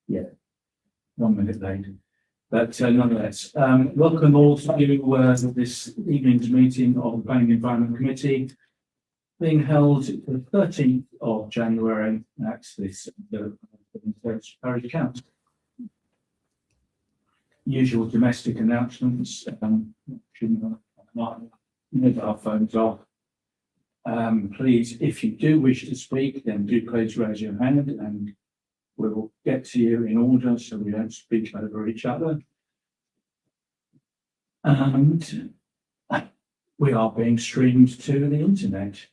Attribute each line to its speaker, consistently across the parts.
Speaker 1: Yeah, 1 minute late, but nonetheless, welcome all to this evening's meeting of the Planning and Environment Committee, being held the 13th of January at the Parish Council. Usual domestic announcements. Shouldn't have our phones off. Please, if you do wish to speak, then do please raise your hand and we'll get to you in order so we don't speak over each other. And we are being streamed to the internet.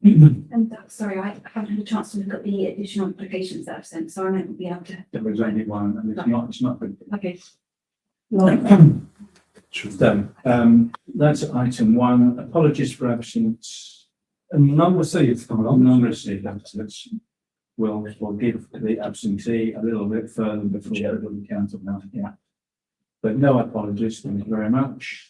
Speaker 2: And sorry, I haven't had a chance to look at the additional applications that I've sent, so I won't be able to.
Speaker 1: There was only one, and it's not good.
Speaker 2: Okay.
Speaker 1: So, that's item 1. Apologies for absence.
Speaker 3: Non-received coming on.
Speaker 1: Non-received absence. We'll give the absentee a little bit further before we count up now. Yeah. But no apologies. Thank you very much.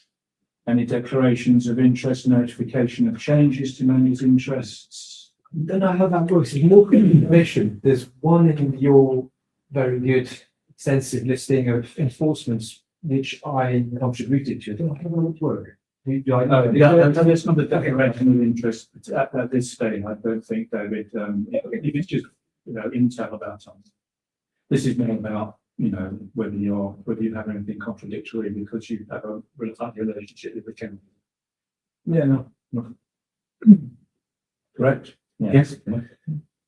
Speaker 1: Any declarations of interest, notification of changes to members' interests?
Speaker 3: Don't know how that works. It's more information. There's one in your very good, extensive listing of enforcements which I contributed to. I don't know how that would work.
Speaker 1: There's not a declaration of interest at this stage. I don't think, David. If it's just intel about something, this is more about whether you have anything contradictory because you have a relationship with the county.
Speaker 3: Yeah, no.
Speaker 1: Correct. Yeah.
Speaker 3: Yes.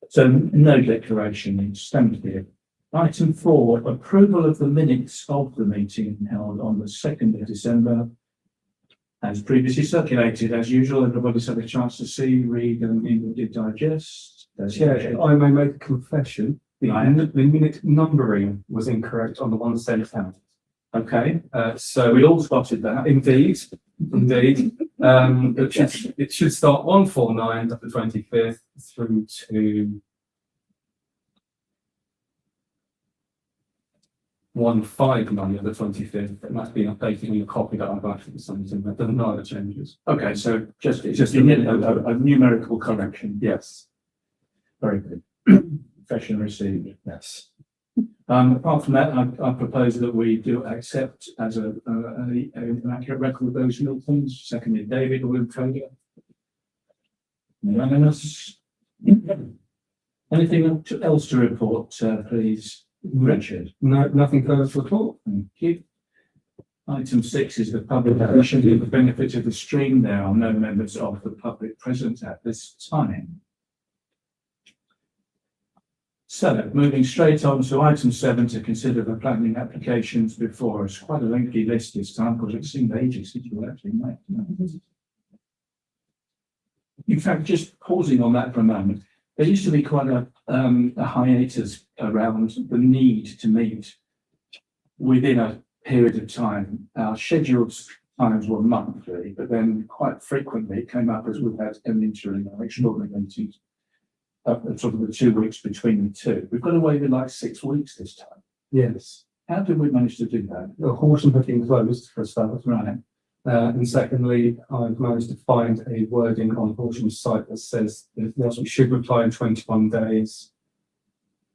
Speaker 1: So no declaration is stamped here. Item 4, approval of the minutes of the meeting held on the 2nd of December. As previously circulated, as usual, everybody's had a chance to see, read, and digest.
Speaker 3: Chair, I may make a confession. The minute numbering was incorrect on the one sent out.
Speaker 1: Okay,
Speaker 3: So
Speaker 1: we all spotted that.
Speaker 3: indeed. It should start 149 of the 25th through to 159 of the 25th, and that's been updated in the copy that I've actually sent in. There are no other changes.
Speaker 1: Okay, so it's just a numerical correction.
Speaker 3: Yes.
Speaker 1: Very good. Confession received.
Speaker 3: Yes.
Speaker 1: Apart from that, I propose that we do accept as an accurate record of those Miltons. Seconded, David, all in favour? Unanimous. Anything else to report, please, Richard?
Speaker 3: No, nothing further to report.
Speaker 1: Thank you. Item 6 is the public edition. For the benefit of the stream, there are no members of the public present at this time. So, moving straight on to item 7 to consider the planning applications before us. Quite a lengthy list this time because it seemed ages since we actually met. In fact, just pausing on that for a moment, there used to be quite a hiatus around the need to meet within a period of time. Our scheduled times were monthly, but then quite frequently it came up as we've had an interim or extraordinary meetings. Sort of the 2 weeks between the two. We've got away with like 6 weeks this time.
Speaker 3: Yes.
Speaker 1: How did we manage to do that?
Speaker 3: The Horsham have been closed for a start.
Speaker 1: Right.
Speaker 3: And secondly, I've managed to find a wording on Horsham's site that says that whilst we should reply in 21 days,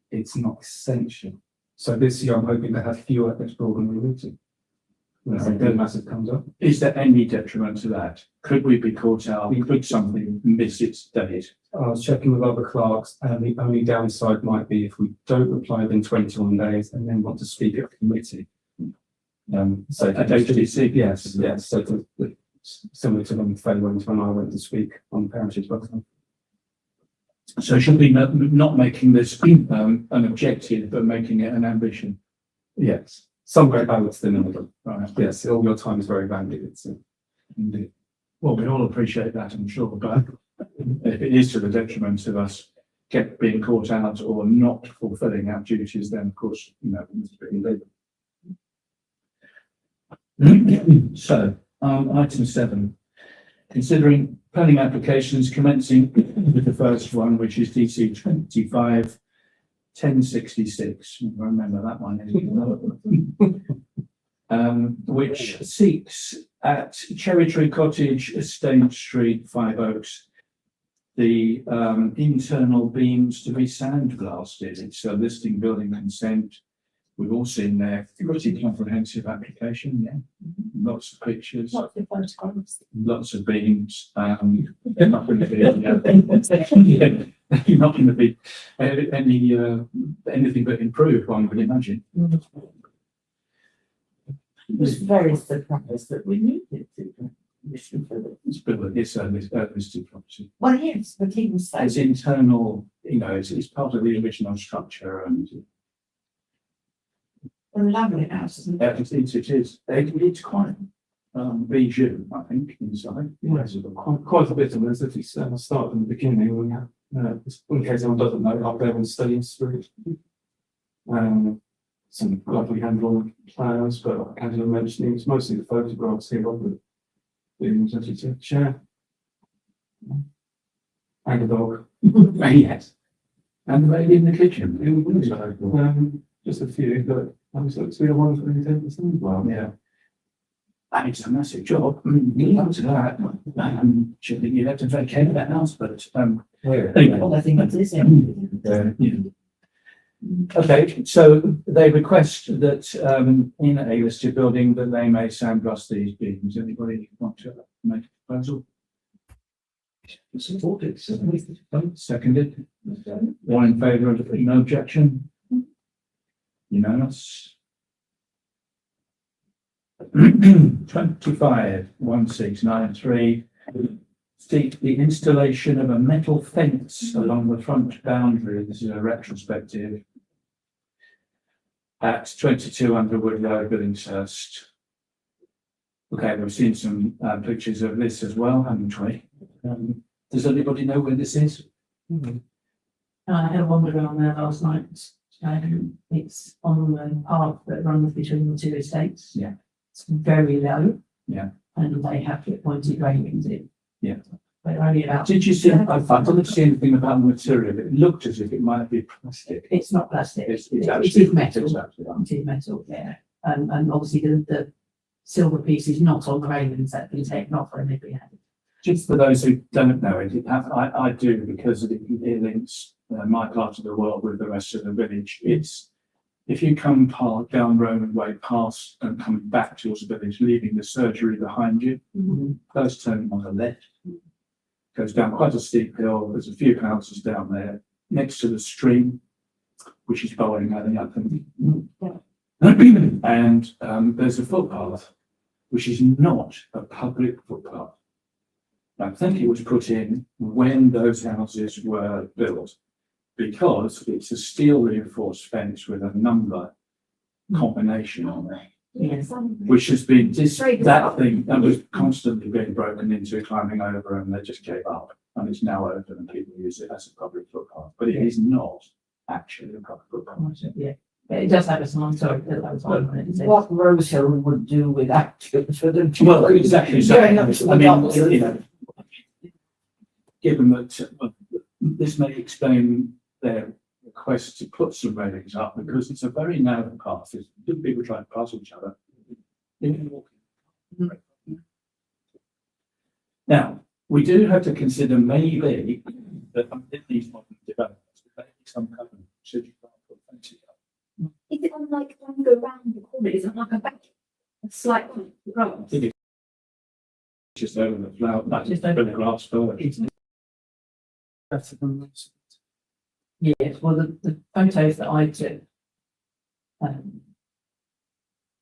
Speaker 3: it's not essential. So this year I'm hoping to have fewer extraordinary meetings. When something massive comes up.
Speaker 1: Is there any detriment to that? Could we be caught out? Could something miss its date?
Speaker 3: I was checking with other clerks, and the only downside might be if we don't reply within 21 days and then want to speak at committee. So
Speaker 1: At HTC?
Speaker 3: Yes. So similar to when I went to speak on the Parish's website.
Speaker 1: So should we not making this an objective, but making it an ambition?
Speaker 3: Yes. Some great balance in the middle.
Speaker 1: Right.
Speaker 3: Yes, all your time is very valued.
Speaker 1: Indeed. Well, we all appreciate that, I'm sure, but if it is to the detriment of us being caught out or not fulfilling our duties, then of course, we need to be illegal. So, item 7, considering planning applications commencing with the first one, which is DC 25 1066. Remember that one. Which seeks at Cherry Tree Cottage, Estate Street, Five Oaks, the internal beams to be sandblasted. It's a listing building consent. We've all seen their pretty comprehensive application, yeah. Lots of pictures,
Speaker 4: Lots of photographs.
Speaker 1: lots of beams. They're not going to be, yeah, you're not going to be anything but improved, one would imagine.
Speaker 4: I was very surprised that we needed to mission for the.
Speaker 1: It's built, it's a listed property.
Speaker 4: Well, yes, but he was saying.
Speaker 1: It's internal, you know, it's part of the original structure and
Speaker 4: A lovely house, isn't it?
Speaker 1: it is. It's quite bijou, I think, inside.
Speaker 3: Yes, quite a bit of this, if you start from the beginning, we have, in case anyone doesn't know, up there in Study Street. Some lovely hand-drawn plans, but like Angela mentioned, it's mostly the photographs here of the beams that you took, chair. And a dog.
Speaker 1: Yes. And the lady in the kitchen.
Speaker 3: Just a few, but looks to be a wonderful intent as well.
Speaker 1: Yeah. And it's a massive job. Good luck to that. Should think you'd have to vacate that house, but anyway.
Speaker 4: Well, I think it is.
Speaker 1: Yeah. Okay, so they request that in a listed building that they may sandblast these beams. Anybody want to make a proposal? Supported, seconded. One in favour of, no objection? Unanimous. 251693. Seek the installation of a metal fence along the front boundary. This is a retrospective at 22 Underwood Road, Billingshurst. Okay, we've seen some pictures of this as well, haven't we? Does anybody know where this is?
Speaker 4: I had a wander around there last night. It's on the path that runs between the two estates.
Speaker 1: Yeah.
Speaker 4: It's very low.
Speaker 1: Yeah.
Speaker 4: And they have to pointed railings in.
Speaker 1: Yeah.
Speaker 4: They're only about.
Speaker 1: Did you see? I didn't see anything about the material. It looked as if it might be plastic.
Speaker 4: It's not plastic.
Speaker 1: It's
Speaker 4: It
Speaker 1: actually
Speaker 4: is metal.
Speaker 1: It's actually
Speaker 4: It is metal, yeah. And obviously the silver piece is not on the railings that been taken off when they've been added.
Speaker 1: Just for those who don't know it, I do because it links my part of the world with the rest of the village. It's if you come down Roman Way past and coming back towards the village, leaving the surgery behind you, first turning on the left, goes down quite a steep hill. There's a few houses down there next to the stream, which is bowling alley, I think. And there's a footpath, which is not a public footpath. I think it was put in when those houses were built because it's a steel reinforced fence with a number combination on it,
Speaker 4: Yes.
Speaker 1: which has been that thing that was constantly being broken into, climbing over, and they just gave up. And it's now open and people use it as a public footpath, but it is not actually a public footpath.
Speaker 4: Yeah. It does have a sign, sorry.
Speaker 5: What Rosehill would do without it for them.
Speaker 1: Well, exactly. So,
Speaker 5: Going up to the docks.
Speaker 1: you know, given that this may explain their request to put some railings up because it's a very narrow path. It's two people trying to pass each other. Now, we do have to consider maybe that in these modern developments, there may be some covenant should you put fences up.
Speaker 2: Is it on like when you go round the corner, is it like a back? A slight grass?
Speaker 1: I think it's just over the flower, that's
Speaker 4: Just
Speaker 1: just
Speaker 4: over
Speaker 1: over the grass first.
Speaker 3: Better than this.
Speaker 4: Yes, well, the photos that I took,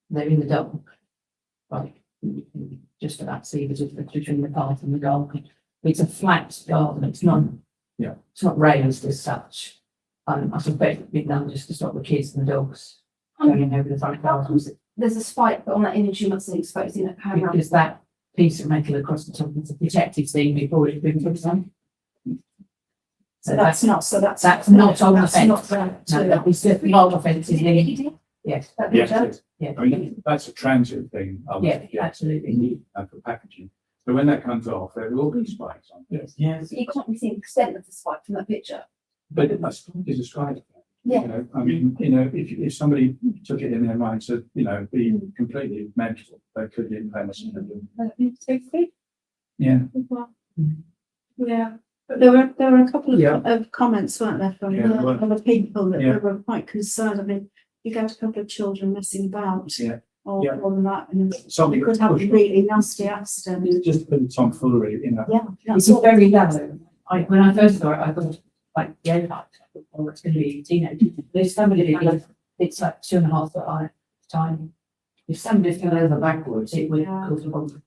Speaker 4: they're in the dark. Right, you can just about see the difference between the path and the garden. It's a flat garden, it's not.
Speaker 1: Yeah.
Speaker 4: It's not raised as such. I suspect it'd be done just to stop the kids and the dogs going over the front garden.
Speaker 2: There's a spike, but on that image you must have exposed in that camera.
Speaker 4: Because that piece of metal across the top is a protective thing before it's been put on.
Speaker 5: So that's not
Speaker 4: not on the
Speaker 5: that's
Speaker 4: fence.
Speaker 5: not that.
Speaker 4: No, that was just while the fence is in. Yes,
Speaker 2: That
Speaker 1: Yes,
Speaker 2: picture?
Speaker 1: it is.
Speaker 4: yeah,
Speaker 1: I mean, that's a transient thing. I would
Speaker 4: yeah,
Speaker 1: suggest,
Speaker 4: absolutely.
Speaker 1: For packaging. But when that comes off, there will be spikes on it.
Speaker 4: Yes.
Speaker 3: Yes.
Speaker 2: You can't really see the extent of the spike from that picture.
Speaker 1: But a spike is a strike.
Speaker 2: Yeah.
Speaker 1: You know, I mean, you know, if somebody took it in their mind to, you know, be completely mental, they could invent something. Yeah.
Speaker 2: Yeah. There were a couple
Speaker 3: Yeah.
Speaker 2: of comments, weren't there, from
Speaker 1: Yeah, well,
Speaker 2: other people that
Speaker 1: yeah.
Speaker 2: were quite concerned. I mean, you get a couple of children messing about.
Speaker 1: Yeah.
Speaker 2: Or
Speaker 1: Yeah.
Speaker 2: on that, and
Speaker 1: Something
Speaker 2: you could have a really nasty accident.
Speaker 1: It's just been tomfoolery, you know.
Speaker 2: Yeah,
Speaker 4: It's
Speaker 2: that's all.
Speaker 4: very low. When I first saw it, I thought, like, yeah, like, oh, it's gonna be teenage. There's somebody that lives, it's like 2.5 foot high, it's tiny. If somebody fell over backwards, it would
Speaker 2: Yeah.
Speaker 4: cause a problem.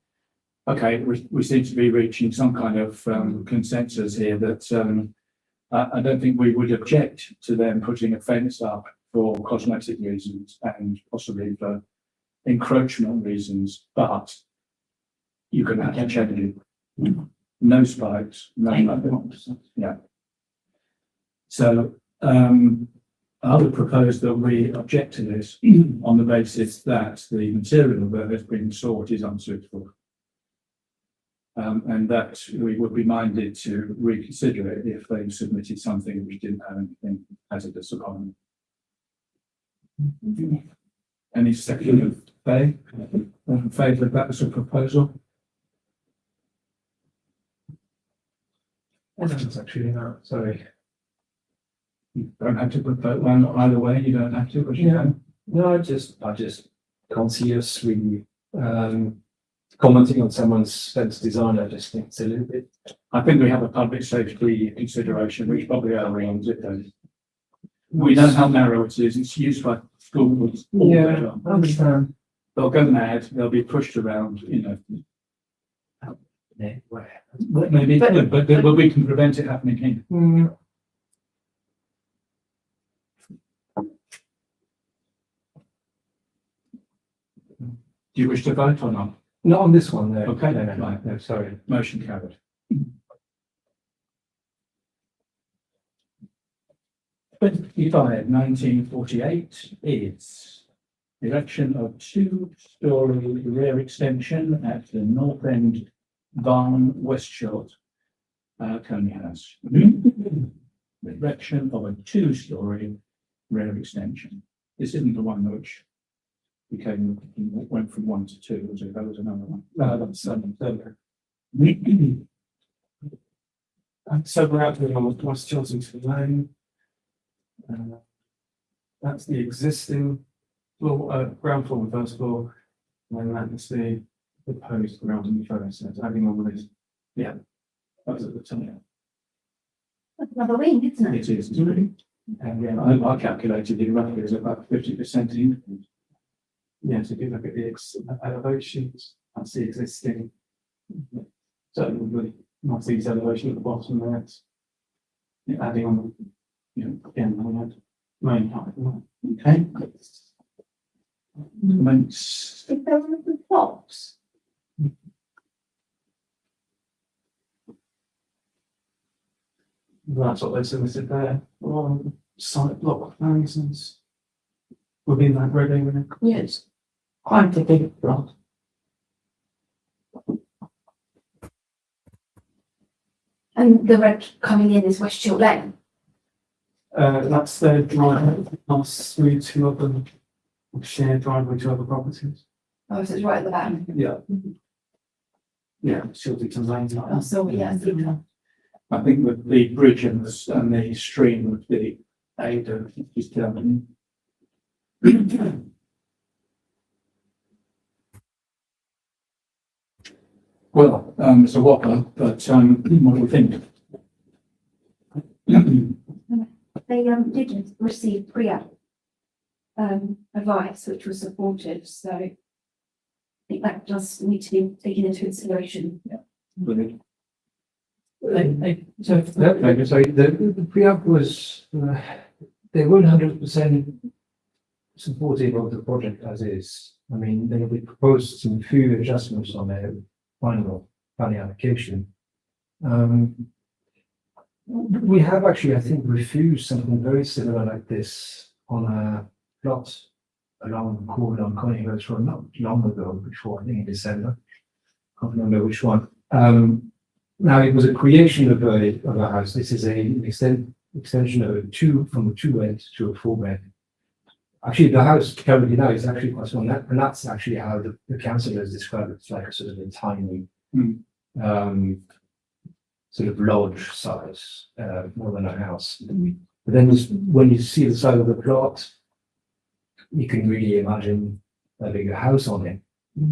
Speaker 1: Okay, we seem to be reaching some kind of consensus here that I don't think we would object to them putting a fence up for cosmetic reasons and possibly for encroachment reasons, but you're going to have to change it. No spikes, no nothing. Yeah. So I would propose that we object to this on the basis that the material that has been sought is unsuitable. And that we would be minded to reconsider it if they submitted something which didn't have anything hazardous upon it. Any second of Faye? In favour of that as a proposal?
Speaker 3: That's actually not, sorry.
Speaker 1: You don't have to vote one either way, you don't have to, but you
Speaker 3: Yeah.
Speaker 1: can.
Speaker 3: No, I just can't see us really, commenting on someone's fence design. I just think it's a little bit.
Speaker 1: I think we have a public safety consideration, which probably overrules it though. We know how narrow it is, it's used by schools. all day long.
Speaker 3: I understand.
Speaker 1: They'll go mad, they'll be pushed around, you know.
Speaker 3: Where?
Speaker 1: Well, maybe, but we can prevent it happening here. Do you wish to vote or not?
Speaker 3: Not on this one, no.
Speaker 1: Okay,
Speaker 3: No,
Speaker 1: right.
Speaker 3: no, sorry.
Speaker 1: Motion carried. 1948 is erection of two-storey rear extension at the north end barn west short, Coney House. Erection of a two-storey rear extension. This isn't the one which went from 1 to 2, was it? That was another one.
Speaker 3: No, that's, so we're out here on West Chiltington Lane. That's the existing floor, ground floor and first floor. And that's the proposed ground in the photo set, adding on this.
Speaker 1: That was at the time.
Speaker 2: That's another wing, isn't it?
Speaker 1: It is, isn't it? And yeah, I calculated it roughly as about 50% increase.
Speaker 3: Yes, if you look at the elevations, that's the existing. Certainly really nice these elevation at the bottom there. It's adding on, again, we had main height.
Speaker 1: Okay. Comments.
Speaker 2: If there were the tops.
Speaker 3: That's what they submitted there, on site block plans and within that red area.
Speaker 2: Yes.
Speaker 4: Quite a big plot.
Speaker 2: And the red coming in is West Short Lane.
Speaker 3: That's their driveway, pass through to other shared driveway to other properties.
Speaker 2: Oh, so it's right at the back.
Speaker 3: Yeah. Yeah, Shiltington Lane.
Speaker 2: Oh, so yeah, I see now.
Speaker 1: I think that the bridge and the stream would be aid of just down. Well, it's a whopper, but what do you think?
Speaker 2: They did receive pre-app advice, which was supportive, so I think that does need to be taken into consideration.
Speaker 1: Brilliant.
Speaker 4: So,
Speaker 6: Okay, so the pre-app was, they weren't 100% supportive of the project as is. I mean, they proposed some few adjustments on their final planning application. We have actually, I think, refused something very similar like this on a plot along the corridor on Coney House Road not long ago, before I think in December. Can't remember which one. Now it was a creation of a house. This is an extension of from a 2-bed to a 4-bed. Actually, the house currently now is actually quite small, and that's actually how the council has described it. It's like a sort of a tiny sort of lodge size, more than a house. But then when you see the side of the plot, you can really imagine a bigger house on it.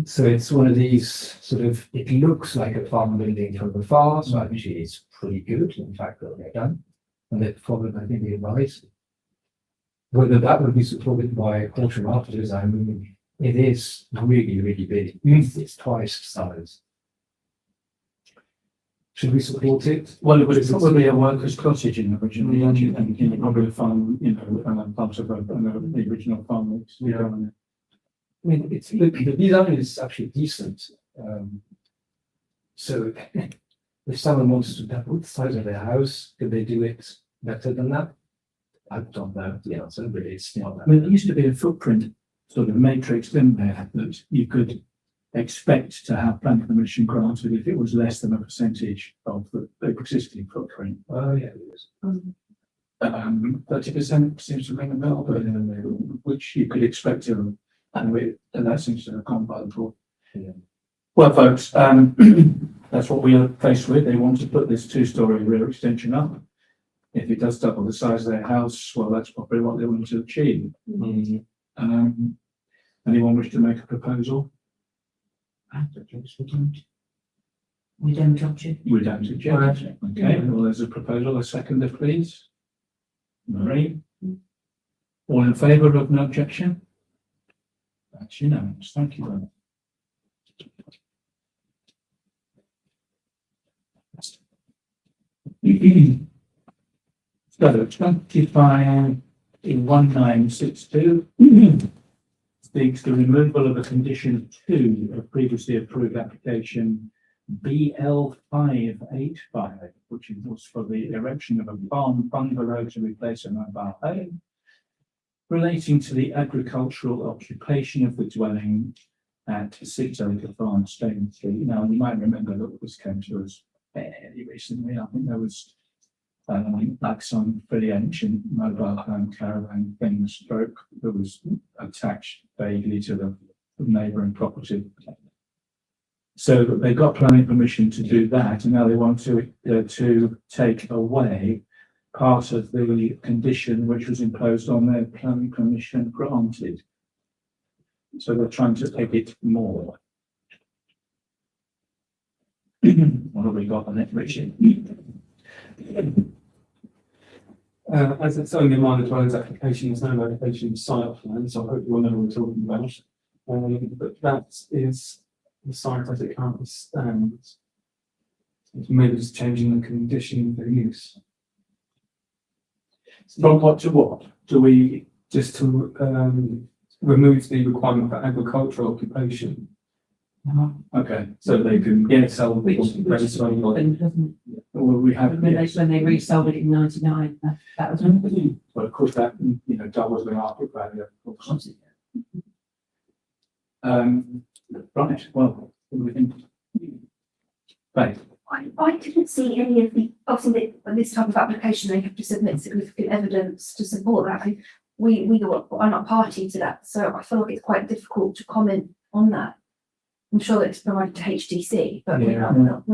Speaker 6: So it's one of these sort of, it looks like a farm building from afar, so actually it's pretty good, in fact, that they're done. And they're followed, I think, they're right. Whether that would be supported by cultural market design, I mean, it is really, really big. It's twice the size. Should we support it?
Speaker 1: Well, it was probably a worker's cottage in originally, and probably a farm, part of the original farm.
Speaker 6: Yeah. I mean, it's the design is actually decent. So if someone wants to double the size of their house, could they do it better than that? I don't know the answer, but it's not
Speaker 1: I
Speaker 6: that.
Speaker 1: mean, there used to be a footprint sort of matrix in there that you could expect to have planning permission granted if it was less than a percentage of the existing footprint.
Speaker 6: Oh, yeah, it is.
Speaker 1: 30% seems to ring a bell, but which you could expect to, and that seems to have gone by the board.
Speaker 6: Yeah.
Speaker 1: Well, folks, that's what we are faced with. They want to put this two-story rear extension up. If it does double the size of their house, well, that's probably what they want to achieve. Anyone wish to make a proposal?
Speaker 4: We don't object.
Speaker 1: We don't object. Okay, well, there's a proposal, a seconder, please. Marie? All in favour of no objection? That's unanimous, thank you very much. So 251962 speaks the removal of a condition 2 of previously approved application BL585, which was for the erection of a barn bungalow to replace a mobile home, relating to the agricultural occupation of the dwelling at 6 Acre Farm, Stone Street. Now, you might remember that this came to us fairly recently. I think there was like some pretty ancient mobile home caravan things broke that was attached vaguely to the neighbouring property. So they got planning permission to do that, and now they want to take away part of the condition which was imposed on their planning permission granted. So they're trying to take it more. What have we got on it, Richard?
Speaker 3: As it's only a minor dwellings application, there's no notification of site plan, so I hope you all know what we're talking about. But that is the site as it currently stands. Maybe just changing the condition for use.
Speaker 1: From what to what? Do we?
Speaker 3: Just to remove the requirement for agricultural occupation.
Speaker 1: Okay, so they can sell.
Speaker 4: Which
Speaker 1: Well,
Speaker 4: doesn't,
Speaker 1: we have.
Speaker 4: when they resold it in 99, that was.
Speaker 1: But of course, that doubles the market value. Of course. Right. Well, what do we think? Right.
Speaker 2: I didn't see any of the, obviously, this type of application, they have to submit significant evidence to support that. We are not party to that, so I feel like it's quite difficult to comment on that. I'm sure it's provided to HDC, but we're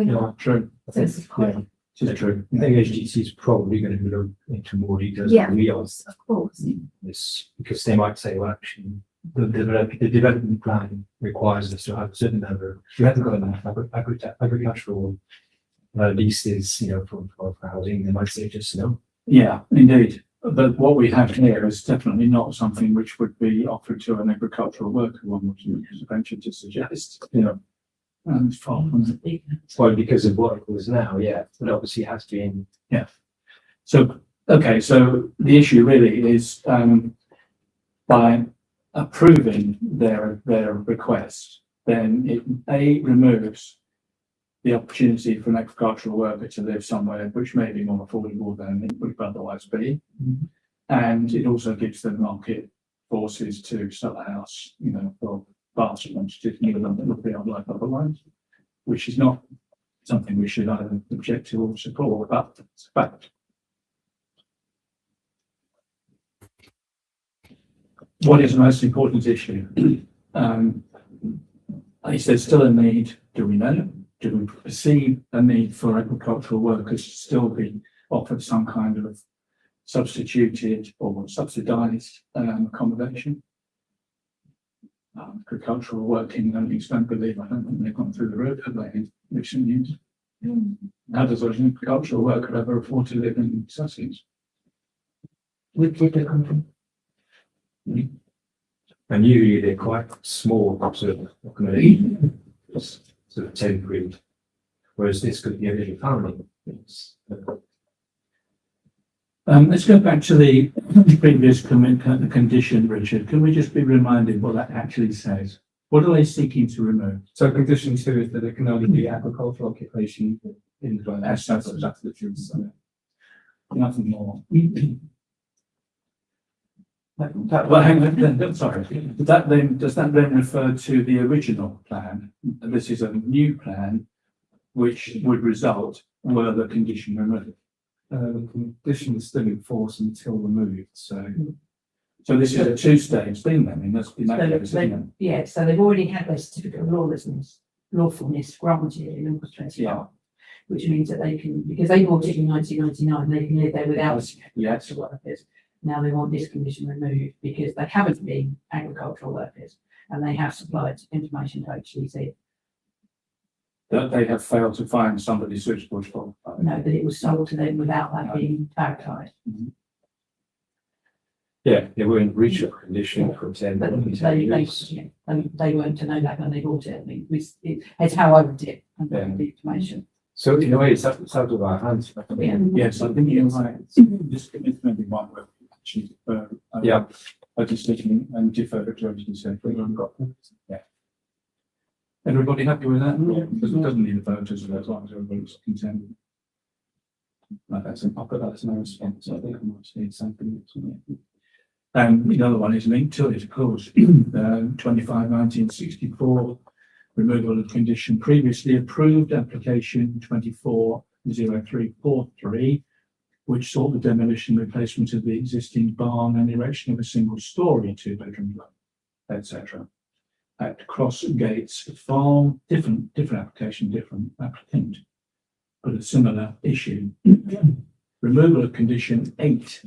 Speaker 2: not.
Speaker 1: True.
Speaker 2: So it's quite,
Speaker 1: It's true.
Speaker 6: I think HDC is probably going to look into more details
Speaker 2: Yeah.
Speaker 6: than we are.
Speaker 2: of course.
Speaker 6: This, because they might say, well, actually, the development plan requires us to have a certain number. You haven't got enough agricultural leases, for housing. They might say just no.
Speaker 1: Yeah, indeed. But what we have here is definitely not something which would be offered to an agricultural worker, one would venture to suggest. And it's far from it.
Speaker 6: Well, because of what it was now, yeah, but obviously it has been.
Speaker 1: So, okay, so the issue really is by approving their request, then it removes the opportunity for an agricultural worker to live somewhere which may be more affordable than it would otherwise be. And it also gives them market forces to sell a house, for vast quantities more than it would be unlike otherwise, which is not something we should either object to or support, but it's a fact. What is the most important issue? Is there still a need? Do we know? do we perceive a need for agricultural workers to still be offered some kind of substituted or subsidised accommodation? Agricultural working, I don't believe, I don't think they've gone through the road, have they, in recent years? How does an agricultural worker ever afford to live in Sussex?
Speaker 6: With the company. And usually they're quite small sort of accommodation, sort of temporary, whereas this could be a little family.
Speaker 1: Let's go back to the previous condition, Richard. Can we just be reminded what that actually says? What are they seeking to remove?
Speaker 3: So condition 2 is that it can only be agricultural occupation in the dwelling. That's the truth. So,
Speaker 1: Nothing more. Well, hang on, sorry. Does that then refer to the original plan? This is a new plan which would result were the condition removed.
Speaker 3: the condition is still in force until removed, so.
Speaker 1: So this is a two-stage thing then, in that case, isn't it?
Speaker 4: Yeah, so they've already had their certificate of lawfulness granted in August 25, which means that they can, because they bought it in 1999, they can live there without
Speaker 1: Yes.
Speaker 4: agricultural workers. Now they want this condition removed because they haven't been agricultural workers and they have supplied information to HCC.
Speaker 1: That they have failed to find somebody suitable for.
Speaker 4: No, that it was sold to them without that being verified.
Speaker 6: Yeah, they were in breach of condition for 10
Speaker 4: But
Speaker 6: years.
Speaker 4: they weren't to know that when they bought it. I mean, it's how I read it and the information.
Speaker 6: So in a way, it's out of our hands.
Speaker 4: Yeah.
Speaker 1: Yes, I think you're right. This committee may be one where we actually defer.
Speaker 6: Yeah.
Speaker 1: A decision and defer it to HDC. Yeah. Everybody happy with that? Yeah. Because it doesn't need a vote as long as everybody's content. Like that's, I'll put that as no response. I think I might say something. The other one is linked to it, of course. 25/1964, removal of condition previously approved, application 240343, which sought the demolition and replacement of the existing barn and erection of a single story 2-bedroom dwelling, etc. At Cross Gates Farm, different application, different applicant, but a similar issue. Removal of condition 8,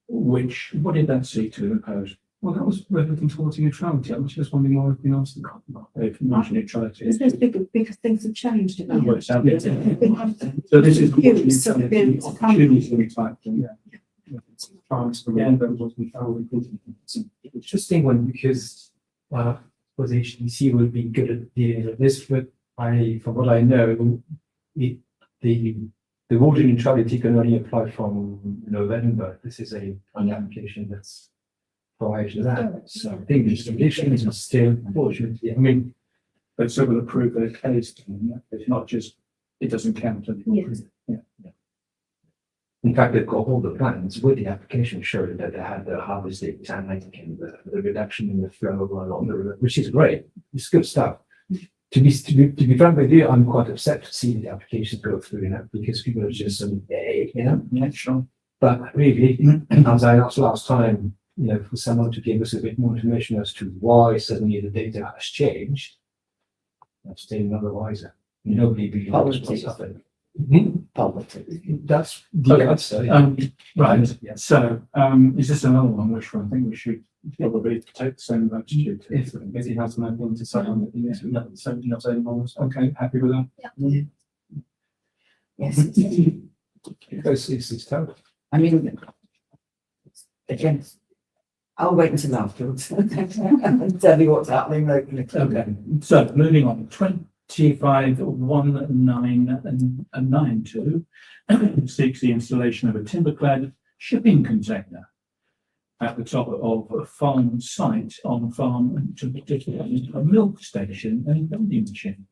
Speaker 1: which, what did that seek to impose?
Speaker 3: Well, that was relating towards neutrality. I was just wondering why we've been asked to cut that.
Speaker 1: If margin neutrality.
Speaker 2: There's because things have changed.
Speaker 1: So this is.
Speaker 2: Use of bills.
Speaker 1: Opportunity type thing, yeah.
Speaker 6: Interesting one because, was HDC would be good at dealing with this, but from what I know, the water neutrality can only apply from November. This is an application that's prior to that. So I think these conditions are still, unfortunately, I mean,
Speaker 1: But so will approve their case, it's not just, it doesn't count anymore.
Speaker 2: Yes.
Speaker 1: Yeah.
Speaker 6: in fact, they've got all the plans with the application showing that they had the harvesting and the reduction in the flow along the river, which is great. It's good stuff. To be frank with you, I'm quite upset to see the application go through, because people are just
Speaker 1: Yeah, sure.
Speaker 6: But really, as I asked last time, for someone to give us a bit more information as to why suddenly the data has changed, I'm still none the wiser. Nobody really knows what's happening. That's the
Speaker 1: Okay.
Speaker 6: answer.
Speaker 1: Right, so, is this another one which I think we should probably take the same attitude to?
Speaker 3: If he has no one to say on it, yes, so not saying more.
Speaker 1: Okay, happy with that?
Speaker 2: Yes.
Speaker 6: It's terrible.
Speaker 5: I mean, again, I'll wait until afterwards and tell you what's happening locally.
Speaker 1: Okay, so moving on, 25/1992 seeks the installation of a timber-clad shipping container at the top of a farm site on farm, to particularly a milk station and vending machine,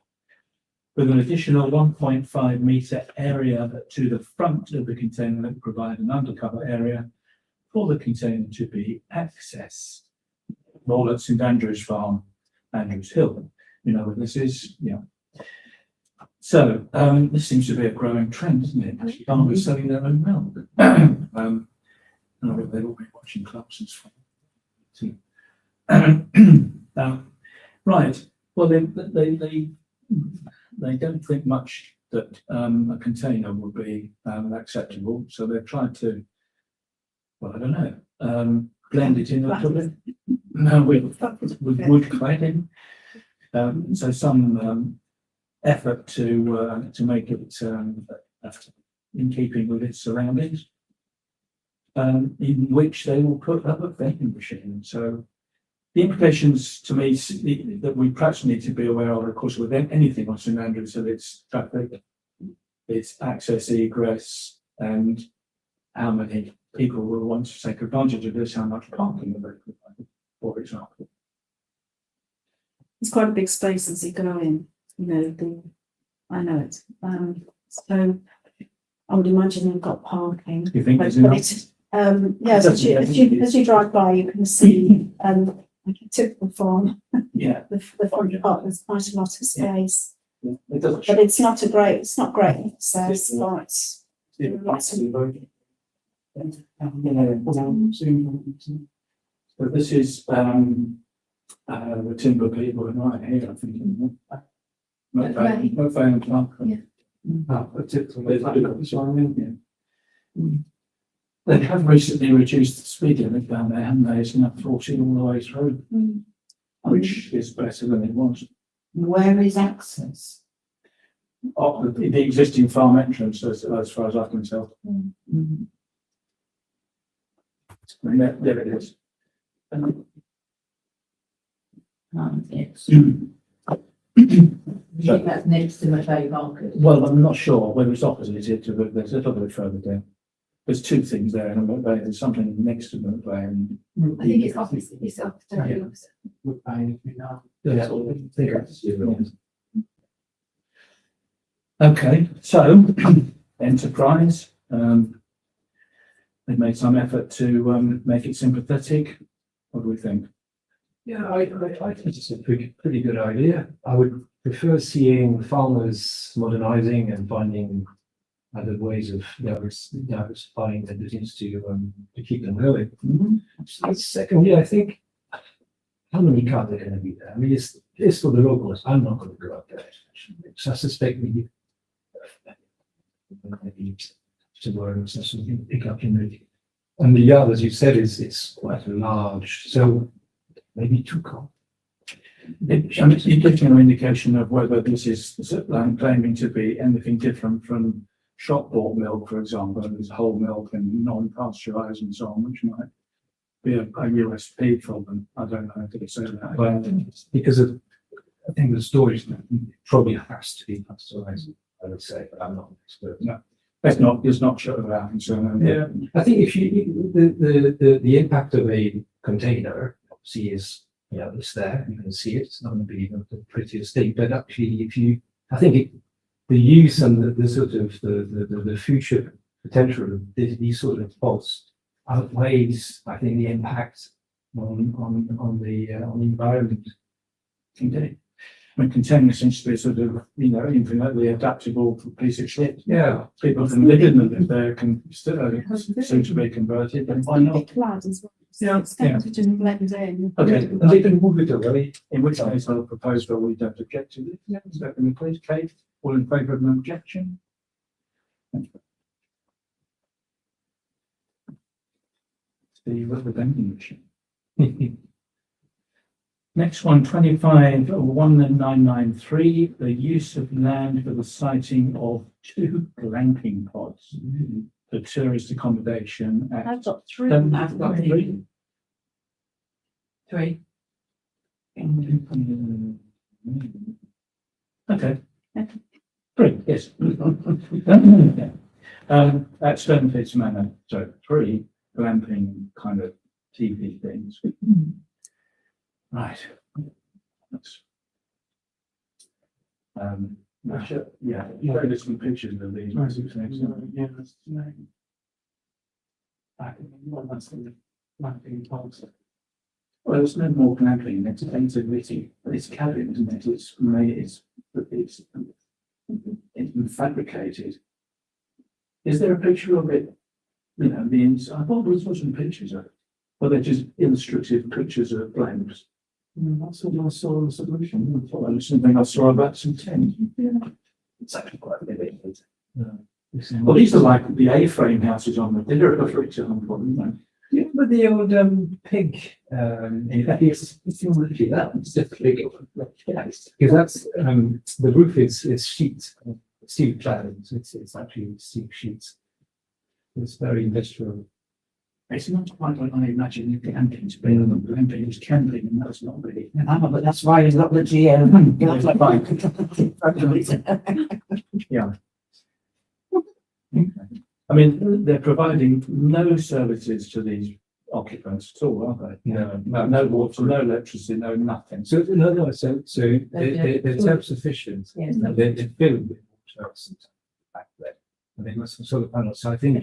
Speaker 1: with an additional 1.5 metre area to the front of the container that provide an undercover area for the container to be accessed. All at St Andrews Farm, Andrews Hill. You know what this is? Yeah. So, this seems to be a growing trend, isn't it? Farmers selling their own milk. And I bet they've all been watching Clarkson's Farm. Right. Well, they don't think much that a container would be acceptable, so they've tried to, well, I don't know, blend it in a little bit. No, with wood cladding. So some effort to make it in keeping with its surroundings. In which they will put up a vending machine. So the implications to me that we perhaps need to be aware of course, with anything on St Andrews, that it's traffic, it's access, egress, and how many people will want to take advantage of this, how much parking will they provide, for example.
Speaker 7: It's quite a big space as you go in, you know, I know it. So I would imagine you've got parking.
Speaker 1: Do you think there's
Speaker 7: But
Speaker 1: enough?
Speaker 7: yes, as you drive by, you can see, like a typical farm,
Speaker 1: Yeah.
Speaker 7: the front part, there's quite a lot of space.
Speaker 1: It doesn't
Speaker 7: But it's not great, so it's like,
Speaker 1: So this is the timber people and right here, I think. Not very much.
Speaker 2: Yeah.
Speaker 1: They have recently reduced the speed limit down there, haven't they? It's now 40 all the way through, which is better than it was.
Speaker 5: Where is access?
Speaker 1: Oh, the existing farm entrance, as far as I can tell. And there it is.
Speaker 4: Yes. You think that's next to McVeigh Market?
Speaker 1: Well, I'm not sure whether it's opposite it, but there's a little bit further down. There's two things there, and there's something next to McVeigh and.
Speaker 2: I think it's opposite, it's opposite.
Speaker 1: Okay, so enterprise, they've made some effort to make it sympathetic. What do we think?
Speaker 6: Yeah, I think it's a pretty good idea. I would prefer seeing farmers modernizing and finding other ways of diversifying their business to keep them going. So secondly, I think how many cars are going to be there? I mean, it's for the locals. I'm not going to go out there. So I suspect maybe tomorrow something pick up in the. And the yard, as you said, is quite large. So maybe 2 cars.
Speaker 1: It gives you an indication of whether this is claiming to be anything different from shop bought milk, for example, and there's whole milk and non-pasteurized and so on, which might be a USP for them. I don't know if it's that.
Speaker 6: But because of, I think the storage probably has to be pasteurized, I would say, but I'm not an expert.
Speaker 1: No, it's not sure about concern.
Speaker 6: Yeah, I think if you, the impact of a container, obviously is, it's there, you can see it, it's not going to be the prettiest thing, but actually I think the use and the sort of the future potential of these sort of pods outweighs, I think, the impact on the environment.
Speaker 1: Indeed. I mean, container seems to be sort of, infinitely adaptable piece of shit.
Speaker 6: Yeah.
Speaker 1: People can live in them if they can still seem to be converted, then why not?
Speaker 7: Clad as well.
Speaker 1: Yeah,
Speaker 7: It's going to just blend in.
Speaker 1: Okay,
Speaker 6: And they can move it away.
Speaker 1: in which case I'll propose that we don't object to it. Secondly, please, Kate, all in favour of an objection? The vending machine. Next one, 25-1993, the use of land for the siting of 2 glamping pods for tourist accommodation at.
Speaker 7: I've got 3.
Speaker 1: I've got 3.
Speaker 4: 3.
Speaker 1: Okay. 3, yes. At Sternfitz Manor, so 3 glamping kind of TV things. Right. That's, yeah, there's some pictures of these.
Speaker 3: Yeah, that's
Speaker 1: Well, there's no more glamping, it's painted, but it's cabin, isn't it? It's been fabricated. Is there a picture of it? The inside, I thought there was some pictures of it. Well, they're just illustrative pictures of blamps. That's all I saw on the solution. I thought that was something I saw about some tent. It's actually quite a bit. Well, these are like the A-frame houses on the Didder, for example, isn't
Speaker 6: Yeah, but the old pig,
Speaker 1: it's literally that. It's just big.
Speaker 6: because that's the roof is sheet, steel cladding, so it's actually steel sheets. It's very industrial.
Speaker 1: It's not quite what I imagine camping to be. Camping is camping, and that's not really.
Speaker 5: But that's why you've got the GM.
Speaker 1: Yeah. I mean, they're providing no services to these occupants at all, aren't they? No water, no electricity, no nothing.
Speaker 6: So they're self-sufficient.
Speaker 4: Yes.
Speaker 6: They're filled with water back there. And they've got some solar panels, so I think,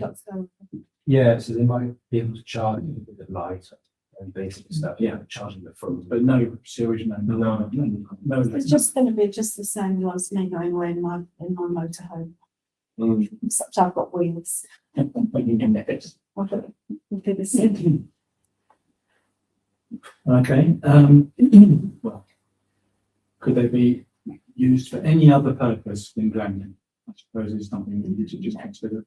Speaker 6: yeah, so they might be able to charge with the light and basic stuff, charging the phone.
Speaker 1: But no sewage, no.
Speaker 7: It's just going to be just the same as me going away in my motorhome. Except I've got wheels. We'll do the same.
Speaker 1: Okay, well, could they be used for any other purpose than glamping? I suppose it's something that you should just consider.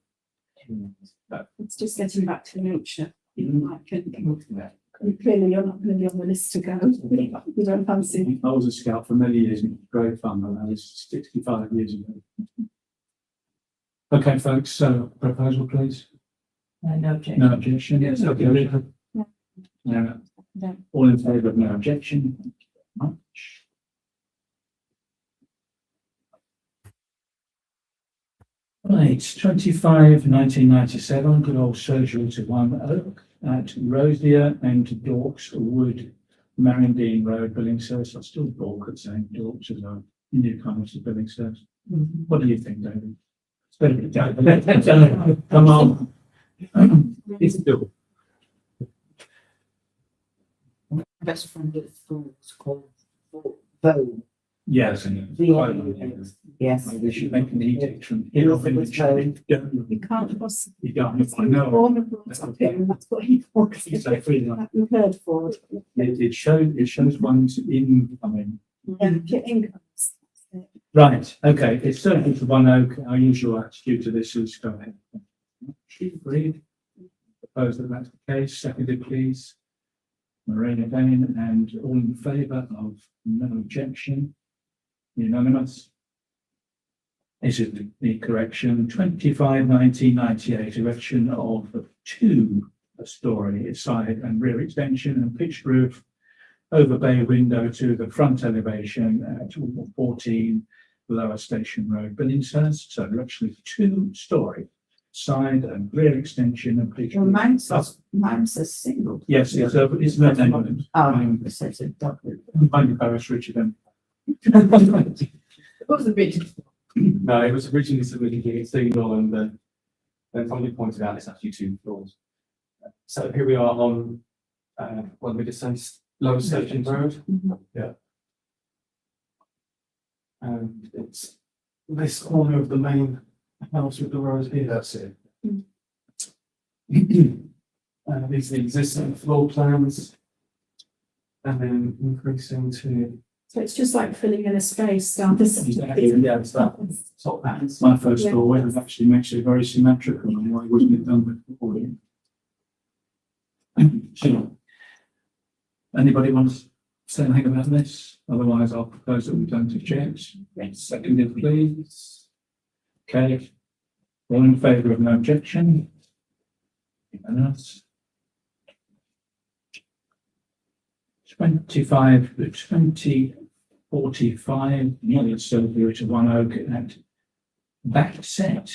Speaker 7: It's just getting back to nature. Clearly, you're not going to be on the list to go. You don't fancy.
Speaker 1: I was a scout for many years and it was great fun, but that was 65 years ago. Okay, folks, so proposal, please.
Speaker 4: No objection.
Speaker 1: No objection, yes, okay.
Speaker 7: Yeah.
Speaker 1: No.
Speaker 7: No.
Speaker 1: All in favour of no objection? Thank you very much. Right, 1997, good old surgery to One Oak at Rosier and Dorks Wood, Marindine Road, Billingshurst. I still balk at saying Dorks as a newcomer to Billingshurst. What do you think, David? It's better be done. Come on. It's doable.
Speaker 5: Best friend at school is called Bo.
Speaker 1: Yes.
Speaker 5: Yes.
Speaker 1: Maybe we should make an edict from
Speaker 5: You
Speaker 1: here.
Speaker 5: know, it was very-
Speaker 7: You can't possibly.
Speaker 1: You don't, I know.
Speaker 7: Born and brought up here, and that's what he wants.
Speaker 1: You say freedom.
Speaker 7: That you heard for it.
Speaker 1: It shows one's incoming.
Speaker 7: Yeah, your incomes.
Speaker 1: Right, okay, it's certainly for One Oak. Our usual attitude to this is go ahead. Agreed. Propose that that's the case. Seconded, please. Maureen again, and all in favour of no objection. Unanimous. This is the correction. 25/1998, erection of two-storey side and rear extension and pitched roof over bay window to the front elevation at 14 Lower Station Road, Billingshurst. So actually two-storey side and rear extension and pitched
Speaker 5: Well,
Speaker 1: roof.
Speaker 5: mine's a single.
Speaker 1: Yes, it's no name.
Speaker 5: So it's a double.
Speaker 1: Mind you, Parish, Richard.
Speaker 4: It was a bit.
Speaker 3: No, it was originally submitted as single and then somebody pointed out it's actually two floors. So here we are on, what did we just say, Lower Station Road? Yeah. And it's this corner of the main house with the rows here. That's it. These are the existing floor plans. And then increasing to.
Speaker 7: So it's just like filling in a space down this.
Speaker 1: Yeah, it's that.
Speaker 3: Top bands.
Speaker 1: My first thought, it actually makes it very symmetrical, and why wasn't it done before? Sure. Anybody want to say anything about this? Otherwise, I'll propose that we don't object. Seconded, please. Okay. All in favour of no objection? Unanimous. 2045, nearly surgery to One Oak at back set.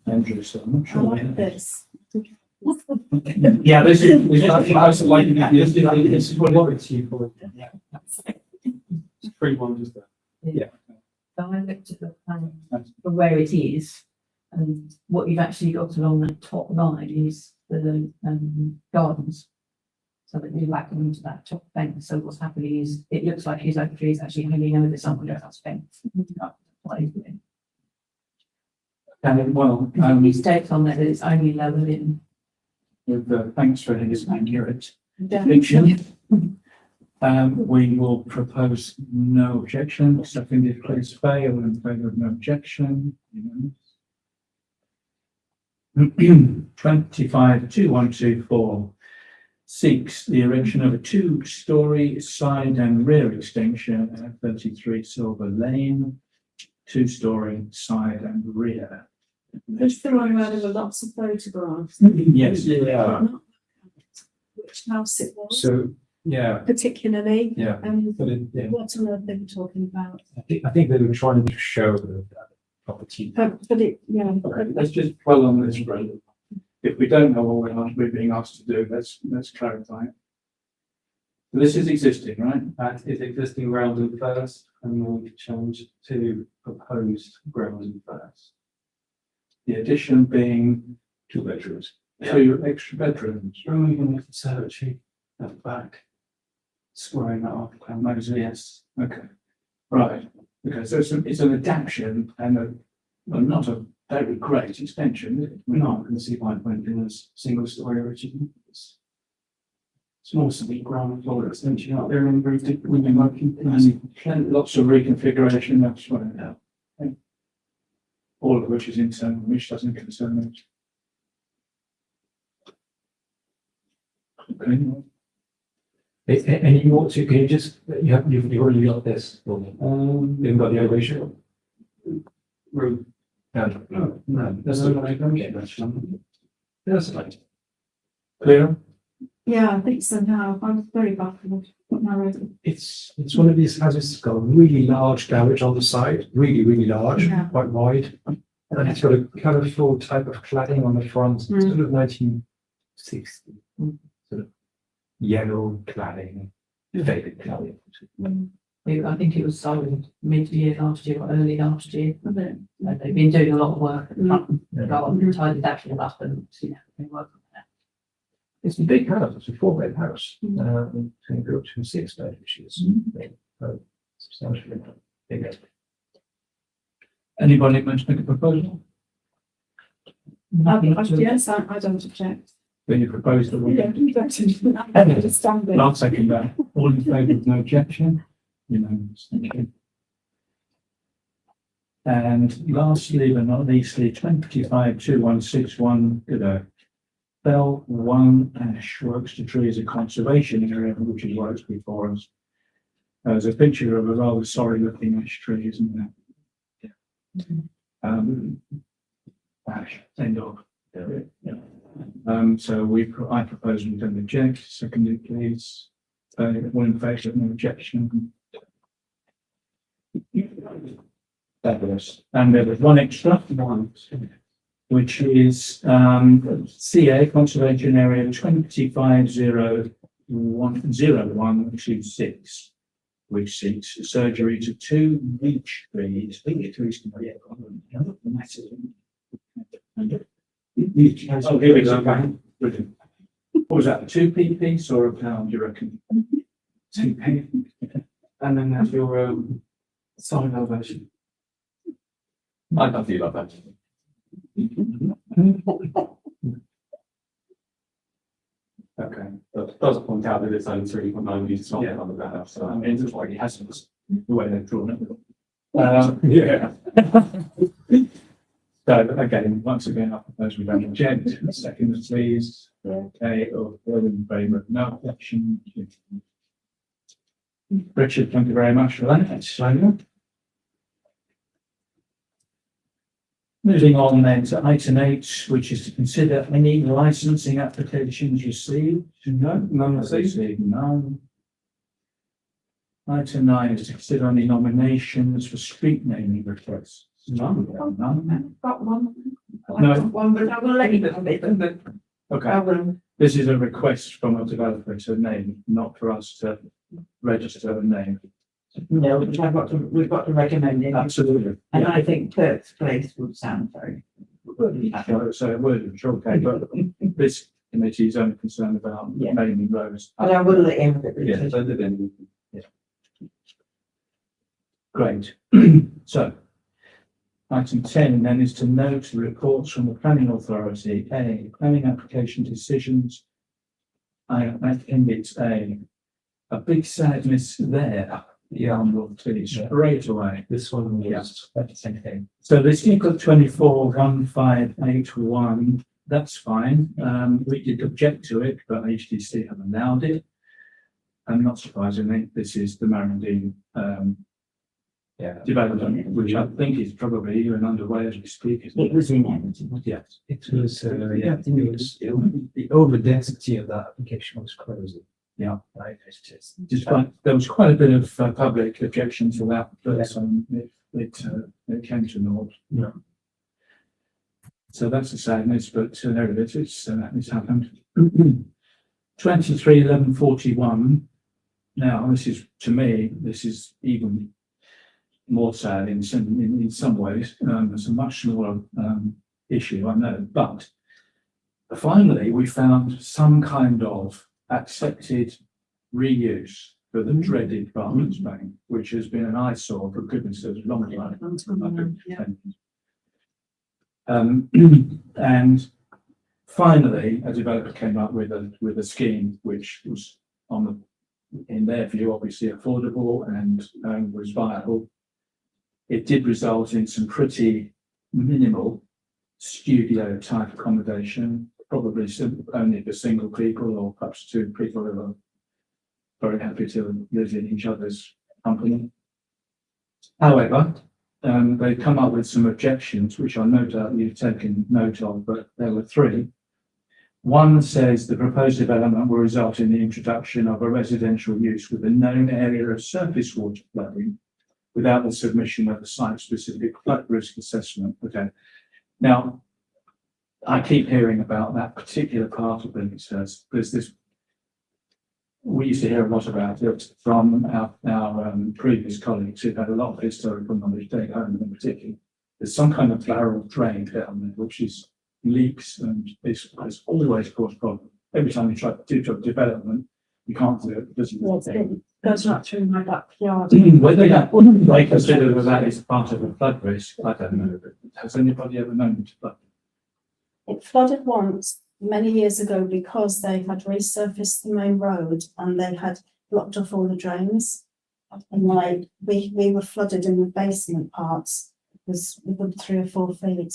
Speaker 1: Andrew, so I'm not
Speaker 7: I
Speaker 1: sure.
Speaker 7: like this.
Speaker 1: Yeah, this is I was like, this is what
Speaker 3: It's you for. Three one just there.
Speaker 4: So I looked at the plan for where it is, and what you've actually got along the top line is the gardens. So that you're lacking into that top fence. So what's happening is it looks like his oak tree is actually hanging over someone else's fence.
Speaker 1: well,
Speaker 4: He states on there that it's only level in.
Speaker 1: with thanks for his accurate
Speaker 7: Yeah.
Speaker 1: depiction. We will propose no objection, seconded, please, Fay, all in favour of no objection. 252124 seeks the erection of a two-storey side and rear extension at 33 Silver Lane, two-storey side and rear.
Speaker 7: There's the one where there were lots of photographs.
Speaker 1: Yes,
Speaker 7: Which house it was
Speaker 3: So, yeah,
Speaker 7: particularly,
Speaker 3: yeah,
Speaker 7: and
Speaker 3: but
Speaker 7: what on earth they were talking about.
Speaker 3: I think they were trying to show the property.
Speaker 7: But it, yeah.
Speaker 1: let's just dwell on this, Brenda. If we don't know what we're being asked to do, let's clarify. This is existing, right?
Speaker 3: That is existing ground and first, and we'll change to proposed ground and first.
Speaker 1: The addition being
Speaker 3: Two bedrooms.
Speaker 1: two extra bedrooms.
Speaker 3: Removing the conservatory at the back. Squaring that off.
Speaker 1: Yes, okay. Right, okay, so it's an adaptation and not a very great extension, is it?
Speaker 3: We're not going to see why it went in as single story originally. It's small sweet ground floor extension out there and very different. We've been working.
Speaker 1: And lots of reconfiguration, that's what I know. All of which is internal, which doesn't concern us. Okay.
Speaker 6: And you want to, can you just, you've already got this, you've got the elevation.
Speaker 3: Room.
Speaker 6: No,
Speaker 3: There's no way to get that.
Speaker 6: that's like,
Speaker 1: Clear?
Speaker 7: Yeah, I think so now. I'm very baffled. What narrative?
Speaker 6: it's one of these houses that's got a really large garage on the side, really large,
Speaker 7: Yeah.
Speaker 6: quite wide. And it's got a colourful type of cladding on the front, sort of 1960, sort of yellow cladding, faded cladding.
Speaker 4: I think it was sold mid-year last year or early last year.
Speaker 7: A bit.
Speaker 4: They've been doing a lot of work at the front,
Speaker 6: Yeah.
Speaker 4: go on, tidy that all up and, you know, been working on that.
Speaker 6: It's a big house, it's a 4-bed house,
Speaker 7: Mm.
Speaker 6: can go to a 6-bed, which is substantially bigger.
Speaker 1: Anybody want to make a proposal?
Speaker 7: Yes, I don't object.
Speaker 1: Then you propose that we.
Speaker 7: Yeah, you don't understand it.
Speaker 1: I'll second that. All in favour of no objection? Unanimous, thank you. And lastly, but not leastly, 252161, Bell 1 Ash Works to Trees, a conservation area, which is works before us. There's a picture of a rather sorry looking ash tree, isn't there? Ash, end of. Yeah. So I propose we don't object, seconded please. All in favour of no objection? Fabulous. And there was one extra one, which is CA Conservation Area 25010126, which seeks surgery to 2 beech trees. I think the trees can be massive. Oh, here we go. Brilliant. What was that, a 2p piece or a pound, you reckon? 2p.
Speaker 3: And then there's your side elevation. I don't feel like that. Okay, that does point out that it's only 3.9 meters long on the house, so
Speaker 1: I mean, it looks like it has the way they've drawn it.
Speaker 3: yeah.
Speaker 1: So again, once again, I propose we don't object. Second, please. Okay, or all in favour of no objection. Richard, thank you very much for that. Moving on then to item 8, which is to consider any licensing applications received. No, none received. None. Item 9 is to consider any nominations for street naming requests. None. None.
Speaker 2: Got one.
Speaker 1: No.
Speaker 2: One, but I will let you know.
Speaker 1: Okay. This is a request from a developer to name, not for us to register a name.
Speaker 5: No, we've got to recommend it.
Speaker 1: Absolutely.
Speaker 5: And I think Kirk's Place would sound very.
Speaker 1: So it would, sure, okay, but this committee is only concerned about
Speaker 5: Yeah.
Speaker 1: naming roads.
Speaker 5: But I will let him.
Speaker 1: Yeah, so then, yeah. Great. So, item 10 then is to note reports from the planning authority. A, planning application decisions. I think it's A. a big sadness there. Yeah, I'm not straight away.
Speaker 6: This one was the same thing.
Speaker 1: So this you've got 241581, that's fine. We did object to it, but HDC have allowed it. And not surprisingly, this is the Marandine development, which I think is probably even underway as we speak. Isn't
Speaker 5: It was inevitable.
Speaker 1: Yes.
Speaker 6: It was, the over density of that application was crazy.
Speaker 1: Yeah.
Speaker 6: Right, it's just.
Speaker 1: There was quite a bit of public objection to that, but it came to naught.
Speaker 6: Yeah.
Speaker 1: So that's a sadness, but there it is. It's happened. 231141. Now, this is, to me, this is even more sad in some ways. It's a much smaller issue, I know, but finally we found some kind of accepted reuse for the dreaded Bartlett's Bank, which has been an eyesore for goodness knows a long time. And finally, a developer came up with a scheme which was in their view, obviously affordable and was viable. It did result in some pretty minimal studio type accommodation, probably only for single people or perhaps two people who are very happy to live in each other's company. However, they've come up with some objections, which I no doubt you've taken note of, but there were three. One says the proposed development will result in the introduction of a residential use with a known area of surface water flooding without the submission of a site-specific flood risk assessment. Okay. Now, I keep hearing about that particular part of it. There's this. We used to hear a lot about it from our previous colleagues who had a lot of historical knowledge, Dave Home in particular. There's some kind of barrel drain down there, which is leaks, and it's always caused problems. Every time you try to do development, you can't do it because
Speaker 7: It goes right through my backyard.
Speaker 1: whether they consider that is part of a flood risk, I don't know. But has anybody ever known it to flood?
Speaker 7: It flooded once many years ago because they had resurfaced the main road and they had blocked off all the drains. And we were flooded in the basement parts. It was within 3 or 4 feet.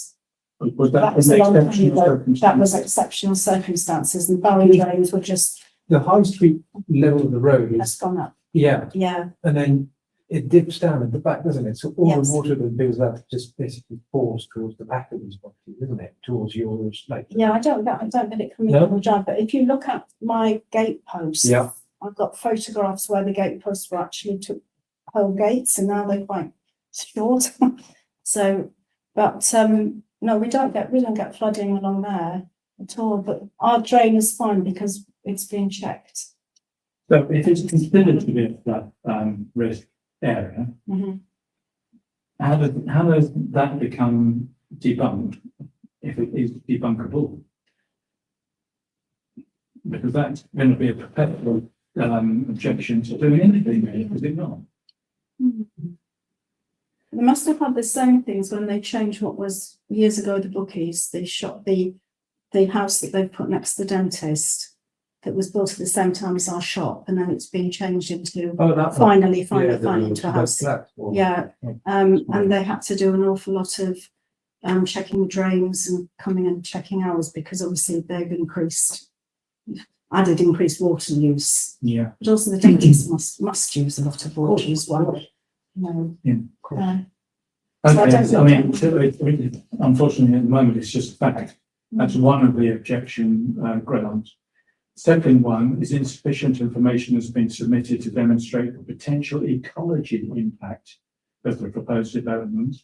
Speaker 1: Was
Speaker 7: That was a long time ago. That was exceptional circumstances, and barrier drains were just,
Speaker 6: The high street level of the road
Speaker 7: that's
Speaker 6: is,
Speaker 7: gone up.
Speaker 6: yeah,
Speaker 7: Yeah,
Speaker 6: and then it dips down at the back, doesn't it? So all
Speaker 7: Yes.
Speaker 6: the water that builds up just basically pours towards the back of these properties, isn't it? Towards yours, like.
Speaker 7: yeah, I don't get it coming
Speaker 6: No?
Speaker 7: on the drive, but if you look at my gate posts.
Speaker 6: Yeah.
Speaker 7: I've got photographs where the gate posts were actually took whole gates and now they're quite short. So, but, no, we don't get flooding along there at all, but our drain is fine because it's been checked.
Speaker 1: So if it's considered to be a flood risk area,
Speaker 7: Mhm.
Speaker 1: how does that become debunked if it is debunkable? Because that's going to be a perpetual objection to doing anything, is it not?
Speaker 7: They must have had the same things when they changed what was years ago the bookies. They shot the house that they put next to the dentist that was built at the same time as our shop, and then it's been changed into
Speaker 6: Oh, that.
Speaker 7: finally into a house.
Speaker 6: Flat.
Speaker 7: Yeah, and they had to do an awful lot of checking the drains and coming and checking ours because obviously they've added increased water use.
Speaker 1: Yeah.
Speaker 7: But also the dentists must use a lot of water as well. No.
Speaker 1: Yeah.
Speaker 7: So I
Speaker 1: Okay,
Speaker 7: don't
Speaker 1: so, I
Speaker 7: know.
Speaker 1: mean, unfortunately, at the moment, it's just fact. That's one of the objection grounds. Second one is insufficient information has been submitted to demonstrate the potential ecology impact of the proposed development,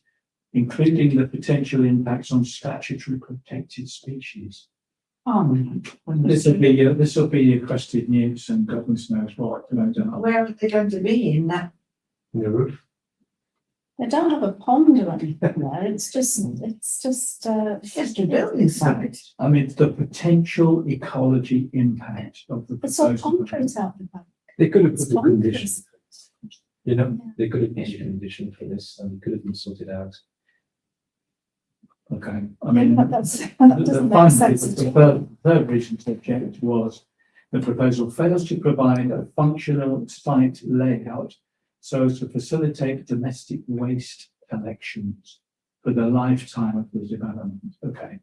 Speaker 1: including the potential impacts on statutory protected species. This will be your crested newts and goodness knows what.
Speaker 5: Where are they going to be in that?
Speaker 6: In the roof.
Speaker 7: They don't have a pond or anything there. It's just
Speaker 5: It's just a building site.
Speaker 1: I mean, the potential ecology impact of the
Speaker 7: it's all
Speaker 1: proposed
Speaker 7: concrete
Speaker 1: development.
Speaker 7: out the back.
Speaker 6: They could have
Speaker 7: It's
Speaker 6: put a
Speaker 7: concrete.
Speaker 6: condition, you know, they could have put a condition for this and it could have been sorted out.
Speaker 1: Okay, I mean,
Speaker 7: But that
Speaker 1: the
Speaker 7: doesn't make
Speaker 1: final,
Speaker 7: sense.
Speaker 1: the third reason to object was The proposal fails to provide a functional site layout so as to facilitate domestic waste collections for the lifetime of the development. Okay.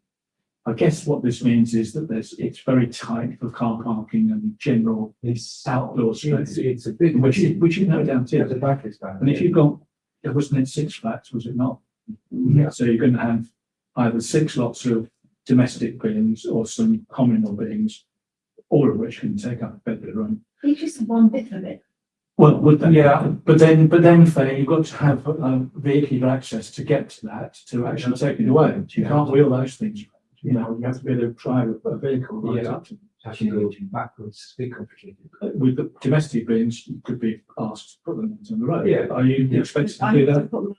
Speaker 1: I guess what this means is that it's very tight for car parking and general outdoor space,
Speaker 6: It's a big,
Speaker 1: which you no doubt
Speaker 6: yeah,
Speaker 1: is.
Speaker 6: the back is bad.
Speaker 1: And if you've got, wasn't it 6 flats, was it not?
Speaker 6: Yeah.
Speaker 1: So you're going to have either 6 lots of domestic bins or some communal bins, all of which can take up a bed of the room.
Speaker 2: It's just one bit of it.
Speaker 1: Well, would they?
Speaker 6: Yeah.
Speaker 1: But then, Faye, you've got to have vehicular access to get to that, to actually take it away. You can't wheel those things around. You know, you have to be able to drive a vehicle right
Speaker 6: Yeah.
Speaker 1: up to them.
Speaker 6: Actually going backwards, it's a bit complicated.
Speaker 1: With the domestic bins, you could be asked to put them on the road.
Speaker 6: Yeah.
Speaker 1: Are you expected to do that?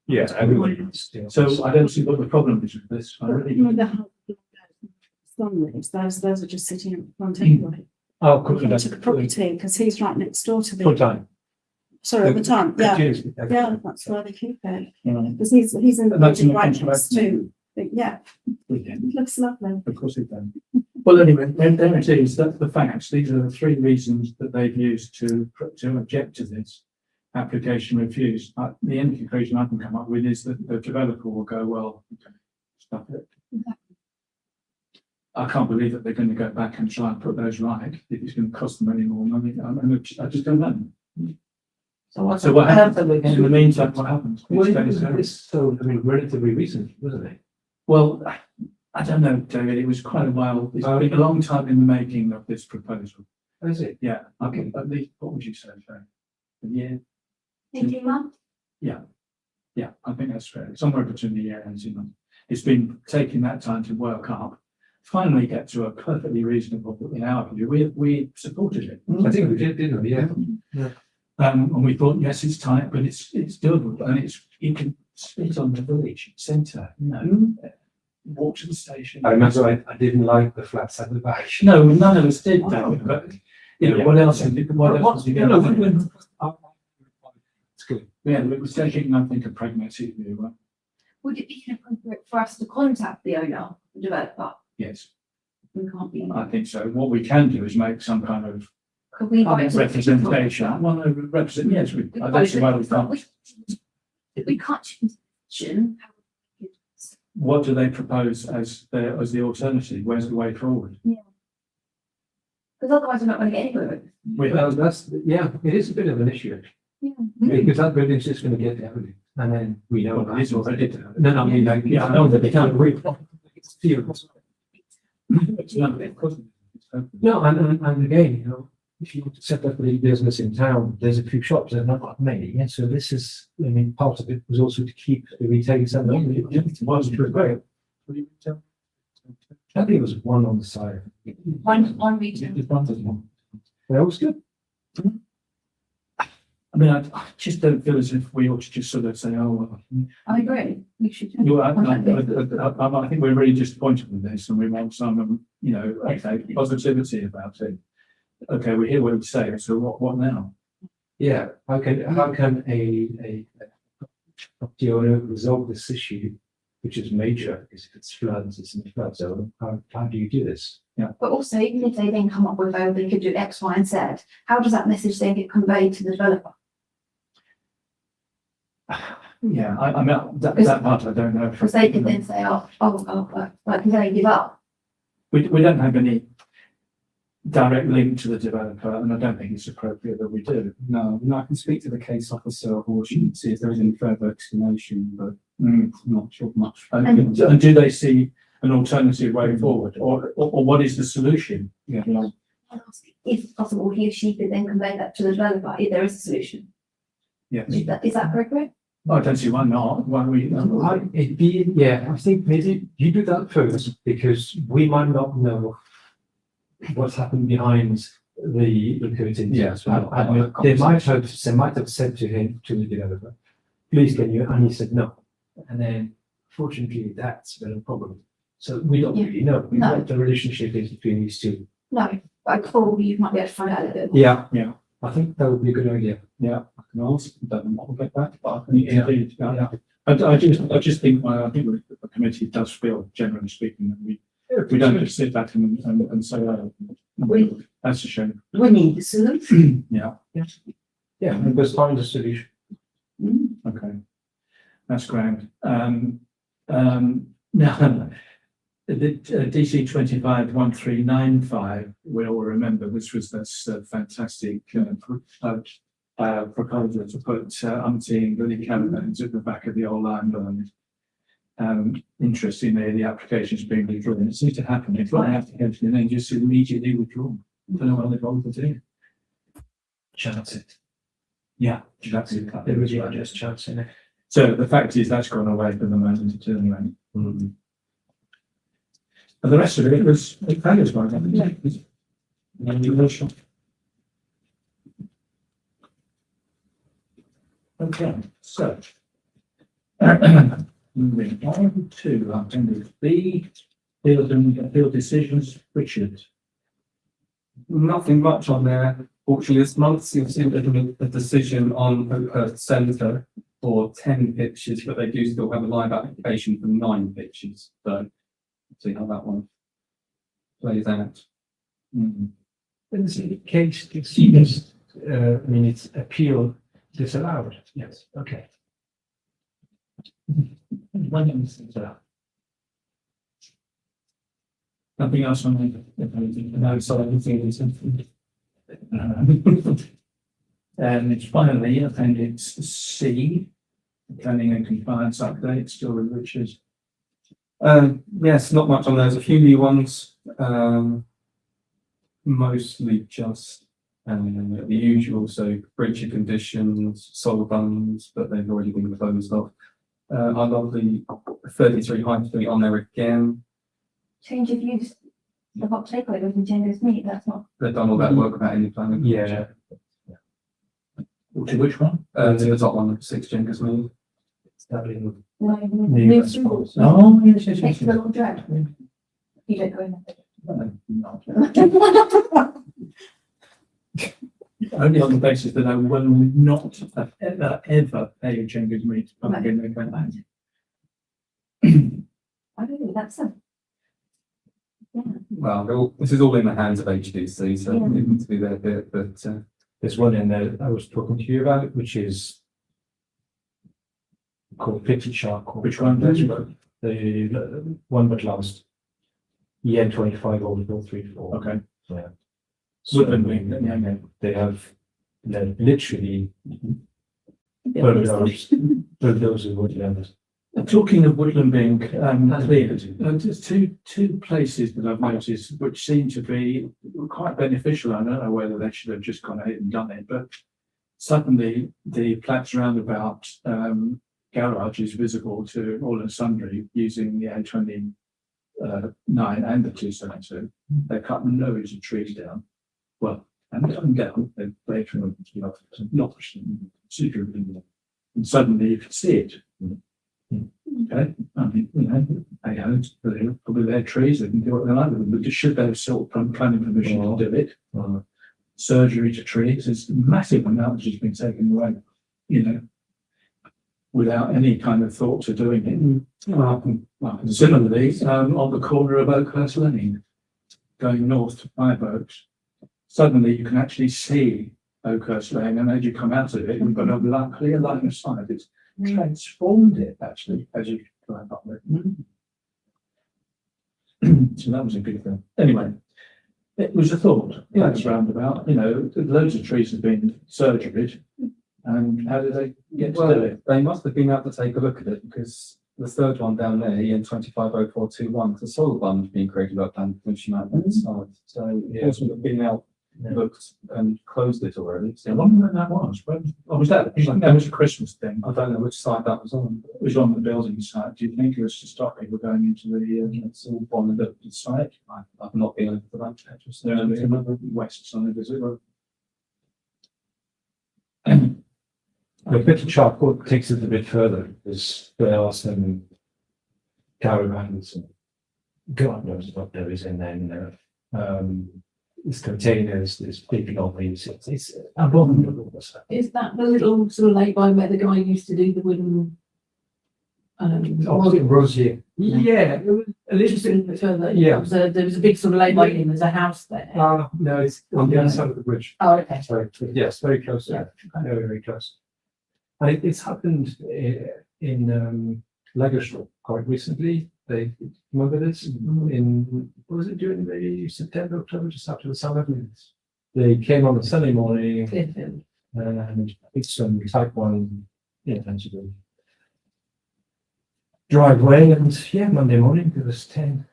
Speaker 6: Yeah, everybody.
Speaker 1: So I don't see what the problem is with this. I really.
Speaker 7: Those are just sitting in front anyway.
Speaker 6: Oh,
Speaker 7: To the property, because he's right next door to
Speaker 6: Full
Speaker 7: the,
Speaker 6: time.
Speaker 7: sorry, at the time, yeah, yeah, that's where they keep it. Because he's in the
Speaker 1: And that's in
Speaker 7: building
Speaker 1: the
Speaker 7: right
Speaker 1: contract.
Speaker 7: next to, yeah,
Speaker 1: Yeah.
Speaker 7: it looks lovely.
Speaker 1: Of course it can. Well, anyway, there it is. That's the facts. These are the 3 reasons that they've used to object to this application refused. The only conclusion I can come up with is that the developer will go, well, okay, stop it. I can't believe that they're going to go back and try and put those right if it's going to cost them any more money. I just don't know. So what happens in the meantime? What happens?
Speaker 6: Well,
Speaker 1: It's going to-
Speaker 6: it's so, I mean, relatively recent, wasn't it?
Speaker 1: Well, I don't know, David. It was quite a while. It's been a long time in the making of this proposal.
Speaker 6: Is it?
Speaker 1: Yeah, okay. At least, what would you say, Faye? A year?
Speaker 2: 18 months?
Speaker 1: Yeah, I think that's fair. Somewhere between the year and 18 months. It's been taking that time to work up. Finally get to a perfectly reasonable, in our view, we supported it.
Speaker 6: I think we did, didn't we? Yeah.
Speaker 1: And we thought, yes, it's tight, but it's doable, and you can sit on the village centre, you know, walk to the station.
Speaker 6: I remember I didn't like the flats at the back.
Speaker 1: No, none of us did that, but you know, what else? What else was you
Speaker 6: No,
Speaker 1: going
Speaker 6: no,
Speaker 1: to do?
Speaker 6: it's good.
Speaker 1: Yeah, we were taking, I think, a pragmatic view, right?
Speaker 2: Would it be inappropriate for us to contact the owner, the developer?
Speaker 1: Yes,
Speaker 2: We can't be.
Speaker 1: I think so. What we can do is make some kind of
Speaker 2: Could we invite?
Speaker 1: representation. Well, no, represent, yes, I don't see why we can't.
Speaker 2: We can't mention.
Speaker 1: What do they propose as the alternative? Where's the way forward?
Speaker 2: Because otherwise we're not going to get anywhere with it.
Speaker 6: Well, it is a bit of an issue.
Speaker 2: Yeah.
Speaker 6: Because that building's just gonna get everything, and then we know.
Speaker 1: Well, it is already.
Speaker 6: No, I mean, like, yeah, I know that they can't read. It's fear. No, and again, you know, if you want to set up a business in town, there's a few shops, there's not that many, and so this is, I mean, part of it was also to keep the retail centre. It was great. I think it was one on the side.
Speaker 2: One region.
Speaker 6: That was good.
Speaker 1: I mean, I just don't feel as if we ought to just sort of say, oh, well.
Speaker 2: I agree. We should.
Speaker 1: I think we're really disappointed with this and we want some, you know, okay, positivity about it. Okay, we hear what you say, so what now?
Speaker 6: Yeah, how can a property owner resolve this issue, which is major, because if it's floods, it's in the flood zone, how do you do this?
Speaker 2: But also, even if they then come up with, oh, they could do X, Y, and Z, how does that message then get conveyed to the developer?
Speaker 1: Yeah, I mean, that part I don't know.
Speaker 2: Because they could then say, like, can they give up?
Speaker 1: We don't have any direct link to the developer, and I don't think it's appropriate that we do.
Speaker 3: No, I can speak to the case officer of Horsham and see if there is any further explanation, but I'm not sure much.
Speaker 1: And do they see an alternative way forward, or what is the solution?
Speaker 3: Yeah.
Speaker 1: You know,
Speaker 2: If possible, he or she could then convey that to the developer if there is a solution.
Speaker 1: yes.
Speaker 2: Is that appropriate?
Speaker 1: I don't see why not. Why we?
Speaker 6: I think maybe you do that first, because we might not know what's happened behind the curtains.
Speaker 1: Yes.
Speaker 6: They might have said to him, to the developer, please can you, and he said no. And then fortunately, that's been a problem. So we don't really know what the relationship is between these two.
Speaker 2: No, but I call you might be able to find out a little bit.
Speaker 6: Yeah.
Speaker 1: Yeah.
Speaker 6: I think that would be a good idea.
Speaker 1: Yeah, I can ask, don't know what we'll get back, but I can indeed. I just think, I think the committee does feel, generally speaking, that we don't just sit back and say, oh, That's a shame.
Speaker 4: We need the solution.
Speaker 1: Yeah,
Speaker 6: Yeah, we must find a solution.
Speaker 1: okay. That's grand. Now, the DC 251395, we all remember, which was this fantastic proposal to put umpteen really caravans at the back of the old line. Interestingly, the application's been withdrawn. It seems to happen. It's like application and then just immediately withdrawn. Don't know what they're going to do.
Speaker 6: Chance it.
Speaker 1: Yeah, that's it.
Speaker 6: It was just chancing it.
Speaker 1: So the fact is that's gone away for the moment to turn around. And the rest of it was failures by them. Okay, so moving on to appendix B, field decisions, Richard.
Speaker 3: Nothing much on there. Fortunately, this month you'll see a decision on Oakhurst Centre for 10 pitches, but they do still have a live application for 9 pitches. So see how that one plays out.
Speaker 6: In the case, it's, I mean, it's appeal disallowed.
Speaker 3: Yes.
Speaker 6: Okay.
Speaker 1: Nothing else on the,
Speaker 3: No, sorry, anything
Speaker 1: and it's finally appendix C, planning and compliance update, still with Richard.
Speaker 3: Yes, not much on there. There's a few new ones. Mostly just the usual, so breach of conditions, solar funds, but they've already been closed off. I love the 33 High Street on there again.
Speaker 2: Change of use, the hot takeaway with Nintendo's meat, that's not.
Speaker 3: They've done all that work without any planning.
Speaker 6: Yeah.
Speaker 1: To which one?
Speaker 3: To the top one, 6 Jenkins Mill.
Speaker 2: No,
Speaker 6: New, I
Speaker 2: new
Speaker 6: suppose.
Speaker 1: Oh, yes, yes,
Speaker 2: Next
Speaker 1: yes.
Speaker 2: to the little drag. You don't go in there.
Speaker 1: No. Only on the basis that I will not have ever pay a Jenkins meat to park in their van.
Speaker 2: I don't think that's a. Yeah.
Speaker 3: Well, this is all in the hands of HDC, so
Speaker 2: Yeah.
Speaker 3: it needs to be their bit, but
Speaker 6: There's one in there I was talking to you about, which is called Pitty Shark.
Speaker 1: Which one?
Speaker 6: The one that last. EN 250434.
Speaker 1: Okay.
Speaker 6: Yeah.
Speaker 1: Woodland Wing, yeah.
Speaker 6: They have, they're literally bulldozers woodland.
Speaker 1: Talking of woodland being cleared, there's two places that I've noticed which seem to be quite beneficial. I don't know whether they should have just gone ahead and done it, but suddenly the Platts roundabout garage is visible to all and sundry using the A29 and the 272. They're cutting loads of trees down. Well, and cutting down, they're trying to not considerably more. And suddenly you can see it. Okay, I mean, you know, they own probably their trees, they can do what they like with them, but just should they have sought planning permission to do it? Surgery to trees, there's a massive amount that's just been taken away, you know, without any kind of thought to doing it. Similarly, on the corner of Oakhurst Lane, going north to Five Oaks, suddenly you can actually see Oakhurst Lane, and as you come out of it, you've got a clear line of sight. It's transformed it actually as you drive up there. So that was a good thing. Anyway, it was a thought. That's roundabout. You know, loads of trees have been surgeried, and how did they get to do it?
Speaker 3: they must have been able to take a look at it, because the third one down there, EN 250421, the solar farm being created by Plan Commission out that side. So it hasn't have been out, looked and closed it already.
Speaker 1: I
Speaker 3: So
Speaker 1: wonder when that was. When was that? That was a Christmas thing.
Speaker 3: I don't know which side that was on.
Speaker 1: It was on the building site. Do you think it was to stop people going into the
Speaker 3: It's all on the
Speaker 1: site?
Speaker 3: I've not been over for that. Just
Speaker 1: The west side, is it?
Speaker 6: The Pitty Shark takes it a bit further, because there are some caravans and God knows what there is in there. There's containers, there's big lorries, it's abominable.
Speaker 4: Is that the little sort of lay by where the guy used to do the wooden
Speaker 6: Opposite Rosier. Yeah, it was a little
Speaker 4: Just
Speaker 6: bit.
Speaker 4: a bit further,
Speaker 6: Yeah.
Speaker 4: there was a big sort of lane lighting, there's a house there.
Speaker 6: No, it's on the other side of the bridge.
Speaker 4: Oh, okay.
Speaker 6: Sorry, yes, very close,
Speaker 4: Yeah.
Speaker 6: very, very close. And it's happened in Lagershall quite recently. They, remember this in, what was it during the September, October, just after the summer? They came on a Sunday morning
Speaker 4: Clearfield.
Speaker 6: and it's some type one, essentially driveway, and yeah, Monday morning there was 10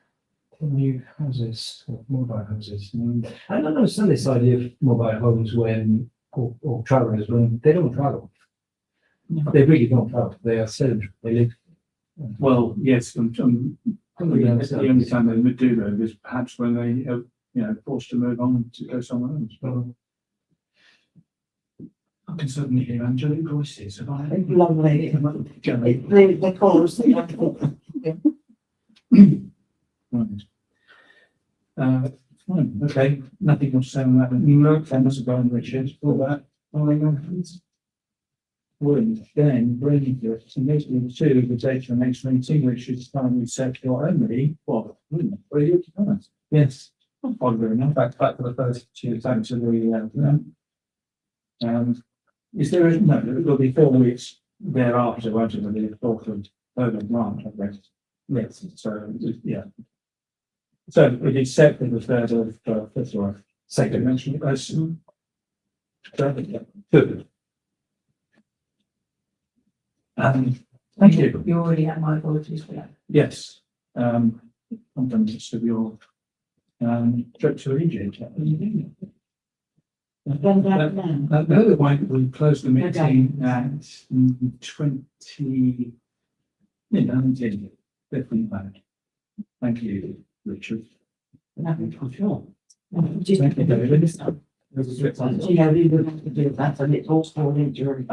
Speaker 6: new houses, or mobile houses. And I don't understand this idea of mobile homes when, or travelers, when they don't travel. They really don't travel, they are sedentary, they live.
Speaker 1: Well, yes, probably the only time they would do that is perhaps when they, forced to move on to go somewhere else. But I can certainly hear angelic voices. Have I?
Speaker 5: Lovely.
Speaker 1: Jelly.
Speaker 5: The chorus.
Speaker 1: Right. Fine, okay, nothing more to say on that. No, thanks for going, Richard, for that. Would then bring you to meeting two, the data and next meeting, which is finally set for only, what, 3 years? Yes. Oddly enough, back to the first two times of the, is there, no, there'll be 4 weeks thereafter, won't it, the 4th and 3rd of March, I guess. Yes, so, yeah. So it is set for the 3rd of, 5th or 2nd, mention Good. Thank you.
Speaker 4: You already had my apologies for that.
Speaker 1: Yes, compliments of your, trip to Egypt. We closed the meeting at 20, 15. Thank you, Richard.
Speaker 4: Nothing for sure.
Speaker 1: Thank you, David.
Speaker 5: You know, we would have to do that, and it's all falling during.